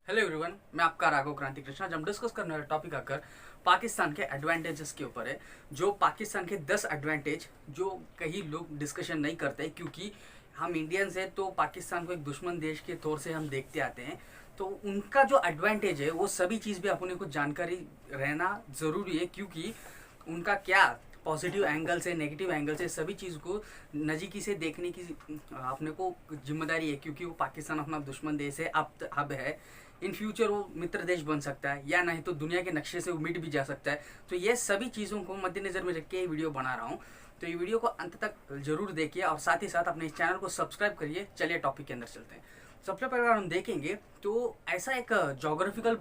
Hello everyone, मैं आपका राघव क्रांति कृष्णा। आज हम डिस्कस करने वाला टॉपिक आकर पाकिस्तान के एडवांटेजेस के ऊपर है। जो पाकिस्तान के 10 एडवांटेज जो कई लोग डिस्कशन नहीं करते क्योंकि हम इंडियंस हैं तो पाकिस्तान को एक दुश्मन देश के तौर से हम देखते आते हैं। तो उनका जो एडवांटेज है वो सभी चीज़ भी अपने को जानकारी रहना ज़रूरी है, क्योंकि उनका क्या पॉजिटिव एंगल से नेगेटिव एंगल से सभी चीज़ को नज़दीकी से देखने की अपने को जिम्मेदारी है, क्योंकि वो पाकिस्तान अपना दुश्मन देश है, अब है। इन फ्यूचर वो मित्र देश बन सकता है या नहीं तो दुनिया के नक्शे से वो मिट भी जा सकता है। तो ये सभी चीज़ों को मद्देनज़र में रख के वीडियो बना रहा हूँ। तो ये वीडियो को अंत तक जरूर देखिए और साथ ही साथ अपने इस चैनल को सब्सक्राइब करिए। चलिए टॉपिक के अंदर चलते हैं। सबसे पहले अगर हम देखेंगे तो ऐसा एक जोग्राफिकल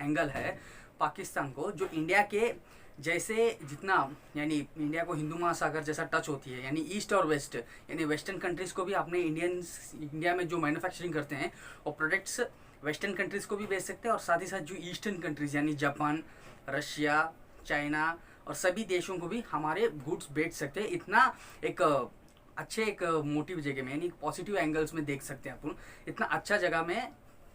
एंगल है पाकिस्तान को, जो इंडिया के जैसे जितना यानी इंडिया को हिंदू महासागर जैसा टच होती है, यानी ईस्ट और वेस्ट, यानी वेस्टर्न कंट्रीज़ को भी अपने इंडिया में जो मैन्युफैक्चरिंग करते हैं वो प्रोडक्ट्स वेस्टर्न कंट्रीज़ को भी बेच सकते हैं, और साथ ही साथ जो ईस्टर्न कंट्रीज़ यानी जापान, रशिया, चाइना और सभी देशों को भी हमारे गुड्स बेच सकते हैं। इतना एक अच्छे एक मोटिव जगह में यानी पॉजिटिव एंगल्स में देख सकते हैं अपन। इतना अच्छा जगह में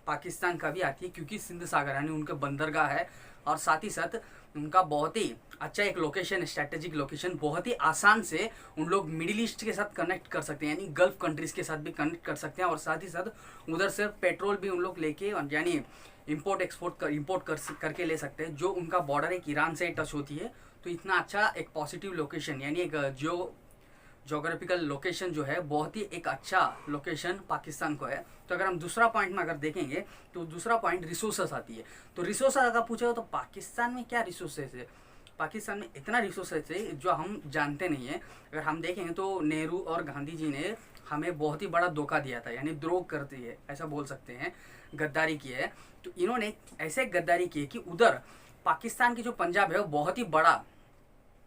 पाकिस्तान का भी आती है क्योंकि सिंध सागर यानी उनका बंदरगाह है, और साथ ही साथ उनका बहुत ही अच्छा एक लोकेशन, स्ट्रैटेजिक लोकेशन, बहुत ही आसान से उन लोग मिडिल ईस्ट के साथ कनेक्ट कर सकते हैं, यानी गल्फ कंट्रीज़ के साथ भी कनेक्ट कर सकते हैं। और साथ ही साथ उधर से पेट्रोल भी उन लोग लेके यानी इंपोर्ट करके ले सकते हैं, जो उनका बॉर्डर एक ईरान से टच होती है। तो इतना अच्छा एक पॉजिटिव लोकेशन यानी एक जोग्राफिकल लोकेशन जो है बहुत ही एक अच्छा लोकेशन पाकिस्तान को है। तो अगर हम दूसरा पॉइंट में अगर देखेंगे तो दूसरा पॉइंट रिसोर्सेस आती है। तो रिसोर्स अगर पूछे तो पाकिस्तान में क्या रिसोर्सेज है, पाकिस्तान में इतना रिसोर्सेज है जो हम जानते नहीं है। अगर हम देखेंगे तो नेहरू और गांधी जी ने हमें बहुत ही बड़ा धोखा दिया था, यानी द्रोह करती है ऐसा बोल सकते हैं, गद्दारी की है। तो इन्होंने ऐसे गद्दारी की है कि उधर पाकिस्तान की जो पंजाब है वो बहुत ही बड़ा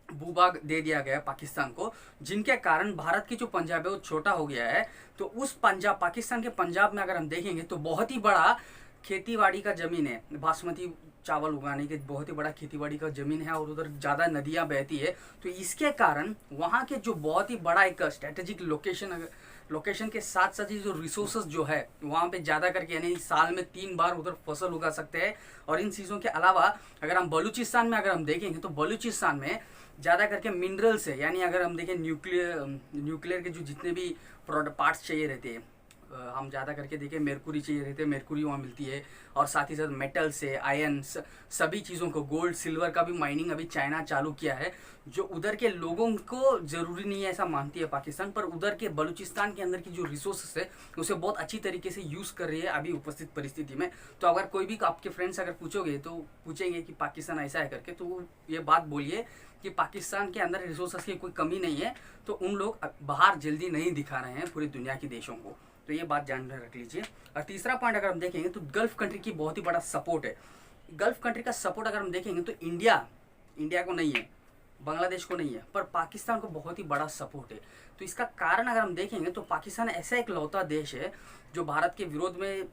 भूभाग दे दिया गया पाकिस्तान को, जिनके कारण भारत की जो पंजाब है वो छोटा हो गया है। तो उस पंजाब, पाकिस्तान के पंजाब में अगर हम देखेंगे तो बहुत ही बड़ा खेतीबाड़ी का जमीन है, बासमती चावल उगाने के बहुत ही बड़ा खेतीबाड़ी का जमीन है, और उधर ज़्यादा नदियाँ बहती है। तो इसके कारण वहाँ के जो बहुत ही बड़ा एक स्ट्रेटेजिक लोकेशन के साथ साथ ही जो रिसोर्सेज जो है वहाँ पे ज़्यादा करके यानी साल में 3 बार उधर फसल उगा सकते हैं। और इन चीज़ों के अलावा अगर हम बलूचिस्तान में अगर हम देखेंगे तो बलूचिस्तान में ज़्यादा करके मिनरल्स है, यानी अगर हम देखें न्यूक्लियर के जो जितने भी प्रोडक्ट पार्ट्स चाहिए रहते हैं, हम ज़्यादा करके देखें मेरकुरी चाहिए रहते हैं, मेरकुरी वहाँ मिलती है। और साथ ही साथ मेटल से आयन सभी चीज़ों को, गोल्ड सिल्वर का भी माइनिंग अभी चाइना चालू किया है, जो उधर के लोगों को ज़रूरी नहीं है ऐसा मानती है पाकिस्तान, पर उधर के बलूचिस्तान के अंदर की जो रिसोर्सेस है उसे बहुत अच्छी तरीके से यूज़ कर रही है अभी उपस्थित परिस्थिति में। तो अगर कोई भी आपके फ्रेंड्स अगर पूछोगे तो पूछेंगे कि पाकिस्तान ऐसा है करके, तो ये बात बोलिए कि पाकिस्तान के अंदर रिसोर्सेस की कोई कमी नहीं है। तो उन लोग बाहर जल्दी नहीं दिखा रहे हैं पूरी दुनिया की देशों को, तो ये बात जान रख लीजिए। और तीसरा पॉइंट अगर हम देखेंगे तो गल्फ कंट्री की बहुत ही बड़ा सपोर्ट है। गल्फ कंट्री का सपोर्ट अगर हम देखेंगे तो इंडिया को नहीं है, बांग्लादेश को नहीं है, पर पाकिस्तान को बहुत ही बड़ा सपोर्ट है। तो इसका कारण अगर हम देखेंगे तो पाकिस्तान ऐसा एक लौता देश है जो भारत के विरोध में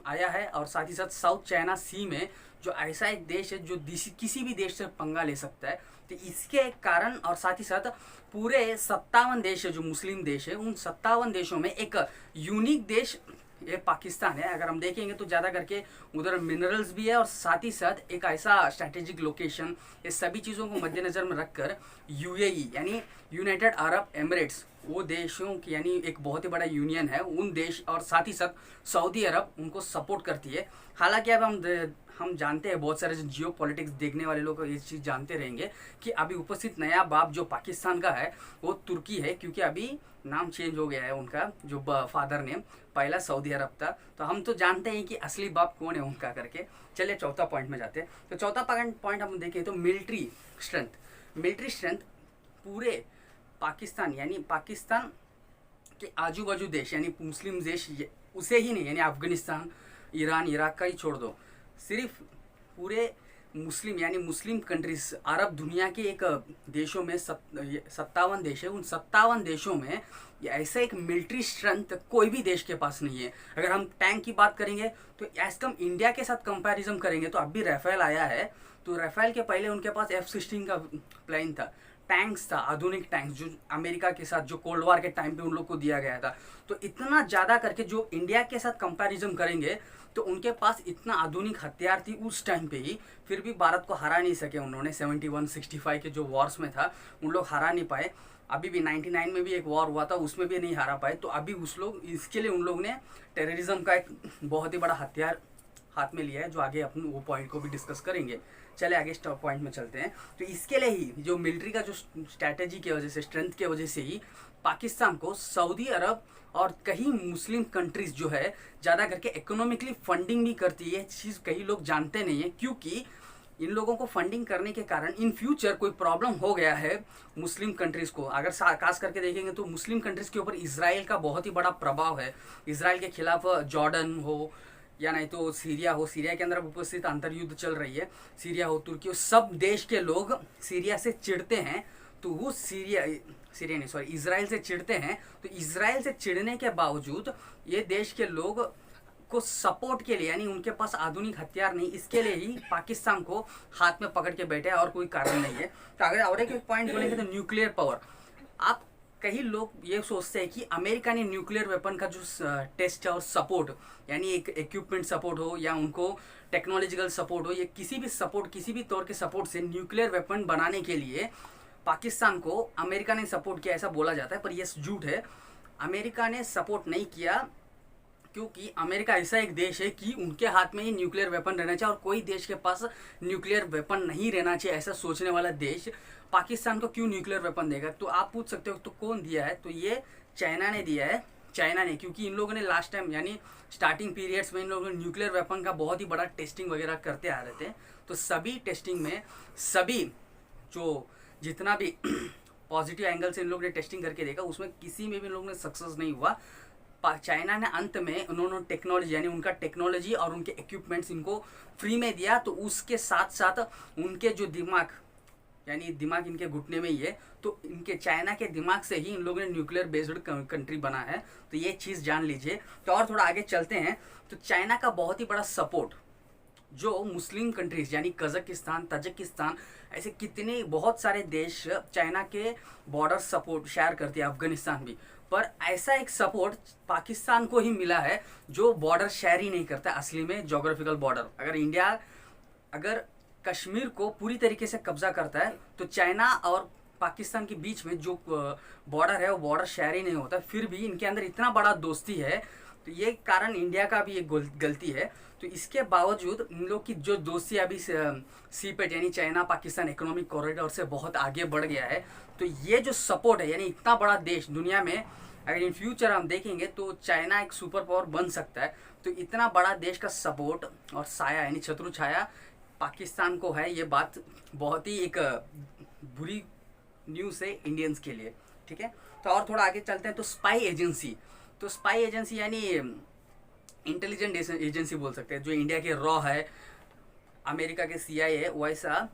आया है, और साथ ही साथ साउथ चाइना सी में जो ऐसा एक देश है जो किसी भी देश से पंगा ले सकता है। तो इसके कारण और साथ ही साथ पूरे 57 देश है जो मुस्लिम देश है, उन 57 देशों में एक यूनिक देश ये पाकिस्तान है। अगर हम देखेंगे तो ज़्यादा करके उधर मिनरल्स भी है, और साथ ही साथ एक ऐसा स्ट्रैटेजिक लोकेशन, ये सभी चीज़ों को मद्देनज़र में रखकर यूएई यानी यूनाइटेड अरब एमिरेट्स, वो देशों की यानी एक बहुत ही बड़ा यूनियन है उन देश, और साथ ही साथ सऊदी अरब उनको सपोर्ट करती है। हालांकि अब हम जानते हैं, बहुत सारे जियो पॉलिटिक्स देखने वाले लोग ये चीज़ जानते रहेंगे कि अभी उपस्थित नया बाप जो पाकिस्तान का है वो तुर्की है, क्योंकि अभी नाम चेंज हो गया है उनका, जो फादर नेम पहला सऊदी अरब था। तो हम तो जानते हैं कि असली बाप कौन है उनका करके। चलिए चौथा पॉइंट में जाते हैं। तो चौथा पॉइंट हम देखें तो मिलिट्री स्ट्रेंथ पूरे पाकिस्तान यानी पाकिस्तान के आजू बाजू देश यानी मुस्लिम देश उसे ही नहीं, यानी अफगानिस्तान, ईरान, इराक का ही छोड़ दो, सिर्फ पूरे मुस्लिम यानी मुस्लिम कंट्रीज अरब दुनिया के एक देशों में 57 देश है, उन 57 देशों में ऐसा एक मिलिट्री स्ट्रेंथ कोई भी देश के पास नहीं है। अगर हम टैंक की बात करेंगे तो एज कम इंडिया के साथ कंपैरिजन करेंगे तो अभी राफेल आया है, तो राफेल के पहले उनके पास F-16 का प्लेन था, टैंक्स था, आधुनिक टैंक्स जो अमेरिका के साथ जो कोल्ड वार के टाइम पे उन लोग को दिया गया था। तो इतना ज़्यादा करके जो इंडिया के साथ कंपैरिजन करेंगे तो उनके पास इतना आधुनिक हथियार थी उस टाइम पे ही, फिर भी भारत को हरा नहीं सके उन्होंने। 71-65 के जो वॉर्स में था उन लोग हरा नहीं पाए। अभी भी 99 में भी एक वॉर हुआ था, उसमें भी नहीं हारा पाए। तो अभी उस लोग इसके लिए उन लोग ने टेररिज्म का एक बहुत ही बड़ा हथियार हाथ में लिया है, जो आगे अपन वो पॉइंट को भी डिस्कस करेंगे। चले आगे पॉइंट में चलते हैं। तो इसके लिए ही जो मिलिट्री का जो स्ट्रैटेजी की वजह से, स्ट्रेंथ की वजह से ही पाकिस्तान को सऊदी अरब और कई मुस्लिम कंट्रीज जो है ज़्यादा करके इकोनॉमिकली फंडिंग भी करती है। चीज़ कई लोग जानते नहीं है, क्योंकि इन लोगों को फंडिंग करने के कारण इन फ्यूचर कोई प्रॉब्लम हो गया है मुस्लिम कंट्रीज़ को, अगर खास करके देखेंगे तो मुस्लिम कंट्रीज़ के ऊपर इसराइल का बहुत ही बड़ा प्रभाव है। इसराइल के खिलाफ जॉर्डन हो या नहीं तो सीरिया हो, सीरिया के अंदर उपस्थित अंतर्युद्ध चल रही है, सीरिया हो, तुर्की हो, सब देश के लोग सीरिया से चिढ़ते हैं। तो वो इसराइल से चिढ़ते हैं। तो इसराइल से चिढ़ने के बावजूद ये देश के लोग को सपोर्ट के लिए, यानी उनके पास आधुनिक हथियार नहीं, इसके लिए ही पाकिस्तान को हाथ में पकड़ के बैठे हैं और कोई कारण नहीं है। तो अगर और एक पॉइंट बोलेंगे तो न्यूक्लियर पावर। आप कई लोग ये सोचते हैं कि अमेरिका ने न्यूक्लियर वेपन का जो टेस्ट और सपोर्ट, यानी एक इक्विपमेंट सपोर्ट हो या उनको टेक्नोलॉजिकल सपोर्ट हो या किसी भी सपोर्ट, किसी भी तौर के सपोर्ट से न्यूक्लियर वेपन बनाने के लिए पाकिस्तान को अमेरिका ने सपोर्ट किया, ऐसा बोला जाता है। पर यह झूठ है। अमेरिका ने सपोर्ट नहीं किया, क्योंकि अमेरिका ऐसा एक देश है कि उनके हाथ में ही न्यूक्लियर वेपन रहना चाहिए और कोई देश के पास न्यूक्लियर वेपन नहीं रहना चाहिए, ऐसा सोचने वाला देश पाकिस्तान को क्यों न्यूक्लियर वेपन देगा। तो आप पूछ सकते हो तो कौन दिया है, तो ये चाइना ने दिया है। चाइना ने, क्योंकि इन लोगों ने लास्ट टाइम यानी स्टार्टिंग पीरियड्स में इन लोगों ने न्यूक्लियर वेपन का बहुत ही बड़ा टेस्टिंग वगैरह करते आ रहे थे। तो सभी टेस्टिंग में सभी जो जितना भी पॉजिटिव एंगल से इन लोगों ने टेस्टिंग करके देखा, उसमें किसी में भी इन लोगों ने सक्सेस नहीं हुआ। चाइना ने अंत में उन्होंने टेक्नोलॉजी, यानी उनका टेक्नोलॉजी और उनके इक्विपमेंट्स इनको फ्री में दिया। तो उसके साथ साथ उनके जो दिमाग, यानी दिमाग इनके घुटने में ही है, तो इनके चाइना के दिमाग से ही इन लोगों ने न्यूक्लियर बेस्ड कंट्री बना है। तो ये चीज़ जान लीजिए। तो और थोड़ा आगे चलते हैं। तो चाइना का बहुत ही बड़ा सपोर्ट जो मुस्लिम कंट्रीज यानी कजाकिस्तान, तजिकिस्तान, ऐसे कितने बहुत सारे देश चाइना के बॉर्डर सपोर्ट शेयर करते हैं, अफगानिस्तान भी। पर ऐसा एक सपोर्ट पाकिस्तान को ही मिला है जो बॉर्डर शेयर ही नहीं करता असली में, ज्योग्राफिकल बॉर्डर। अगर इंडिया अगर कश्मीर को पूरी तरीके से कब्जा करता है तो चाइना और पाकिस्तान के बीच में जो बॉर्डर है वो बॉर्डर शेयर ही नहीं होता। फिर भी इनके अंदर इतना बड़ा दोस्ती है, तो ये कारण इंडिया का भी एक गलती है। तो इसके बावजूद इन लोग की जो दोस्ती अभी सीपेट यानी चाइना पाकिस्तान इकोनॉमिक कॉरिडोर से बहुत आगे बढ़ गया है। तो ये जो सपोर्ट है, यानी इतना बड़ा देश दुनिया में अगर इन फ्यूचर हम देखेंगे तो चाइना एक सुपर पावर बन सकता है। तो इतना बड़ा देश का सपोर्ट और साया यानी शत्रु छाया पाकिस्तान को है, ये बात बहुत ही एक बुरी न्यूज़ है इंडियंस के लिए। ठीक है, तो और थोड़ा आगे चलते हैं। तो स्पाई एजेंसी, तो स्पाई एजेंसी यानी इंटेलिजेंट एजेंसी बोल सकते हैं, जो इंडिया के रॉ है, अमेरिका के CIA है, वैसा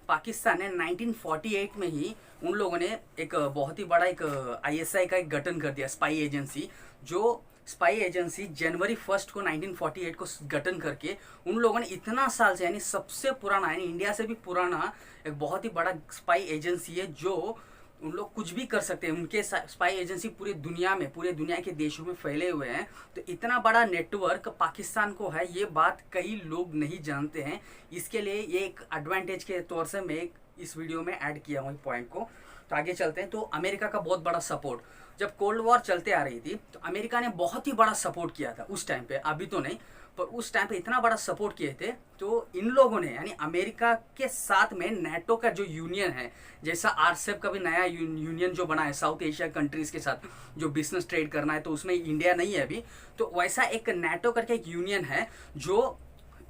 पाकिस्तान ने 1948 में ही उन लोगों ने एक बहुत ही बड़ा एक ISI का एक गठन कर दिया, स्पाई एजेंसी। जो स्पाई एजेंसी जनवरी 1 को 1948 को गठन करके उन लोगों ने इतना साल से, यानी सबसे पुराना, यानी इंडिया से भी पुराना एक बहुत ही बड़ा स्पाई एजेंसी है, जो उन लोग कुछ भी कर सकते हैं। उनके स्पाई एजेंसी पूरी दुनिया में, पूरे दुनिया के देशों में फैले हुए हैं। तो इतना बड़ा नेटवर्क पाकिस्तान को है, ये बात कई लोग नहीं जानते हैं। इसके लिए ये एक एडवांटेज के तौर से मैं इस वीडियो में ऐड किया हूँ पॉइंट को। तो आगे चलते हैं। तो अमेरिका का बहुत बड़ा सपोर्ट, जब कोल्ड वॉर चलते आ रही थी तो अमेरिका ने बहुत ही बड़ा सपोर्ट किया था उस टाइम पे, अभी तो नहीं, पर उस टाइम पे इतना बड़ा सपोर्ट किए थे। तो इन लोगों ने, यानी अमेरिका के साथ में नेटो का जो यूनियन है, जैसा RCEP का भी नया यूनियन जो बना है साउथ एशिया कंट्रीज के साथ जो बिजनेस ट्रेड करना है, तो उसमें इंडिया नहीं है अभी, तो वैसा एक नेटो करके एक यूनियन है जो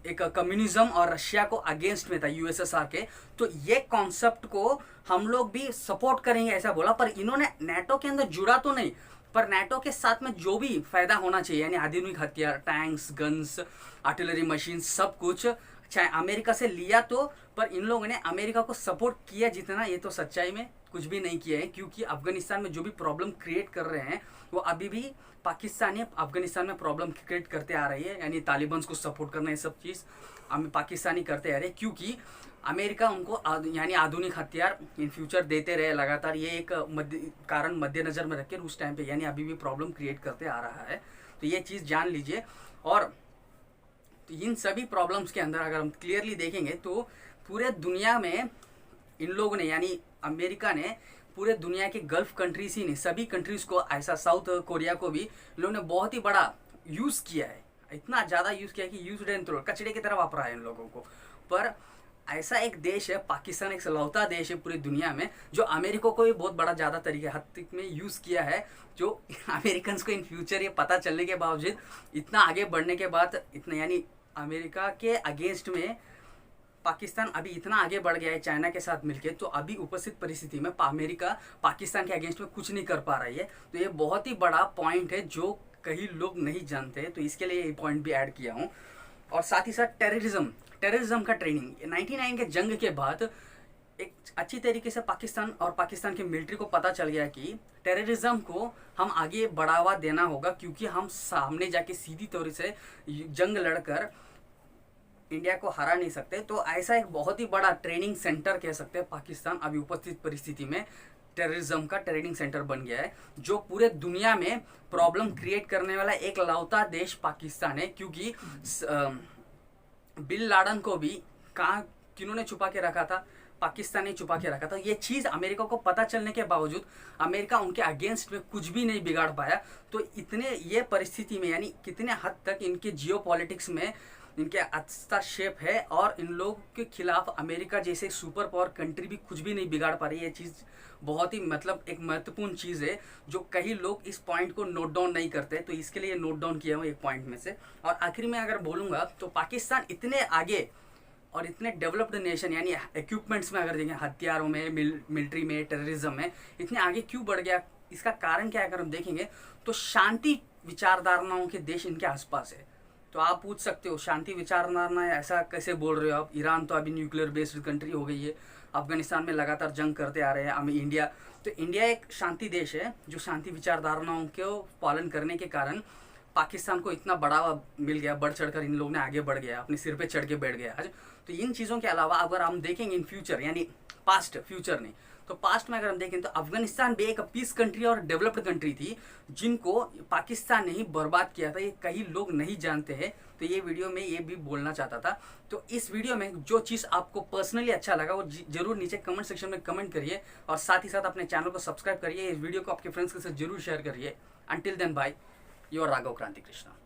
एक कम्युनिज्म और रशिया को अगेंस्ट में था, USSR के। तो ये कॉन्सेप्ट को हम लोग भी सपोर्ट करेंगे ऐसा बोला, पर इन्होंने नेटो के अंदर जुड़ा तो नहीं, पर नेटो के साथ में जो भी फायदा होना चाहिए, यानी आधुनिक हथियार, टैंक्स, गन्स, आर्टिलरी मशीन, सब कुछ चाहे अमेरिका से लिया। तो पर इन लोगों ने अमेरिका को सपोर्ट किया जितना, ये तो सच्चाई में कुछ भी नहीं किया है, क्योंकि अफगानिस्तान में जो भी प्रॉब्लम क्रिएट कर रहे हैं वो अभी भी पाकिस्तान या अफगानिस्तान में प्रॉब्लम क्रिएट करते आ रही है, यानी तालिबान को सपोर्ट करना, ये सब चीज़ पाकिस्तानी करते आ रहे हैं, क्योंकि अमेरिका उनको यानी आधुनिक हथियार इन फ्यूचर देते रहे लगातार। ये एक कारण मद्देनजर में रखकर उस टाइम पे, यानी अभी भी प्रॉब्लम क्रिएट करते आ रहा है। तो ये चीज़ जान लीजिए। और तो इन सभी प्रॉब्लम्स के अंदर अगर हम क्लियरली देखेंगे तो पूरे दुनिया में इन लोगों ने यानी अमेरिका ने पूरे दुनिया के गल्फ कंट्रीज ही नहीं सभी कंट्रीज को, ऐसा साउथ कोरिया को भी लोगों ने बहुत ही बड़ा यूज किया है, इतना ज्यादा यूज किया कि यूज एंड थ्रो कचड़े की तरह वापरा है इन लोगों को। पर ऐसा एक देश है पाकिस्तान, एक सलौता देश है पूरी दुनिया में जो अमेरिका को भी बहुत बड़ा ज्यादा तरीके हद तक में यूज किया है, जो अमेरिकन को इन फ्यूचर ये पता चलने के बावजूद इतना आगे बढ़ने के बाद इतना यानी अमेरिका के अगेंस्ट में पाकिस्तान अभी इतना आगे बढ़ गया है चाइना के साथ मिलके, तो अभी उपस्थित परिस्थिति में अमेरिका पाकिस्तान के अगेंस्ट में कुछ नहीं कर पा रही है। तो ये बहुत ही बड़ा पॉइंट है जो कई लोग नहीं जानते, तो इसके लिए ये पॉइंट भी ऐड किया हूँ। और साथ ही साथ टेररिज्म का ट्रेनिंग 99 के जंग के बाद एक अच्छी तरीके से पाकिस्तान और पाकिस्तान के मिलिट्री को पता चल गया कि टेररिज्म को हम आगे बढ़ावा देना होगा, क्योंकि हम सामने जाके सीधी तौर से जंग लड़कर इंडिया को हरा नहीं सकते। तो ऐसा एक बहुत ही बड़ा ट्रेनिंग सेंटर कह सकते हैं पाकिस्तान अभी उपस्थित परिस्थिति में टेररिज्म का ट्रेनिंग सेंटर बन गया है, जो पूरे दुनिया में प्रॉब्लम क्रिएट करने वाला एक लौता देश पाकिस्तान है। क्योंकि बिन लादेन को भी कहाँ किन्होंने छुपा के रखा था, पाकिस्तान ने छुपा के रखा था। ये चीज़ अमेरिका को पता चलने के बावजूद अमेरिका उनके अगेंस्ट में कुछ भी नहीं बिगाड़ पाया। तो इतने ये परिस्थिति में यानी कितने हद तक इनके जियोपॉलिटिक्स में इनके हस्तक्षेप है और इन लोग के खिलाफ अमेरिका जैसे सुपर पावर कंट्री भी कुछ भी नहीं बिगाड़ पा रही है। ये चीज़ बहुत ही मतलब एक महत्वपूर्ण चीज़ है जो कई लोग इस पॉइंट को नोट डाउन नहीं करते, तो इसके लिए नोट डाउन किया हूँ एक पॉइंट में से। और आखिर में अगर बोलूँगा तो पाकिस्तान इतने आगे और इतने डेवलप्ड नेशन यानी इक्विपमेंट्स में अगर देखें, हथियारों में, मिलिट्री में, टेररिज्म में इतने आगे क्यों बढ़ गया, इसका कारण क्या है अगर हम देखेंगे तो शांति विचारधारणाओं के देश इनके आसपास है। तो आप पूछ सकते हो शांति विचारधारा ऐसा कैसे बोल रहे हो आप, ईरान तो अभी न्यूक्लियर बेस्ड कंट्री हो गई है, अफगानिस्तान में लगातार जंग करते आ रहे हैं हम इंडिया। तो इंडिया एक शांति देश है जो शांति विचारधारणाओं को पालन करने के कारण पाकिस्तान को इतना बढ़ावा मिल गया, बढ़ चढ़कर इन लोगों ने आगे बढ़ गया, अपने सिर पे चढ़ के बैठ गया आज। तो इन चीज़ों के अलावा अगर हम देखेंगे इन फ्यूचर यानी पास्ट, फ्यूचर नहीं तो पास्ट में अगर हम देखें तो अफगानिस्तान भी एक पीस कंट्री और डेवलप्ड कंट्री थी जिनको पाकिस्तान ने ही बर्बाद किया था। ये कई लोग नहीं जानते हैं, तो ये वीडियो में ये भी बोलना चाहता था। तो इस वीडियो में जो चीज़ आपको पर्सनली अच्छा लगा वो जरूर नीचे कमेंट सेक्शन में कमेंट करिए और साथ ही साथ अपने चैनल को सब्सक्राइब करिए, इस वीडियो को आपके फ्रेंड्स के साथ जरूर शेयर करिए। Until then bye, your Raghav Kranti Krishna.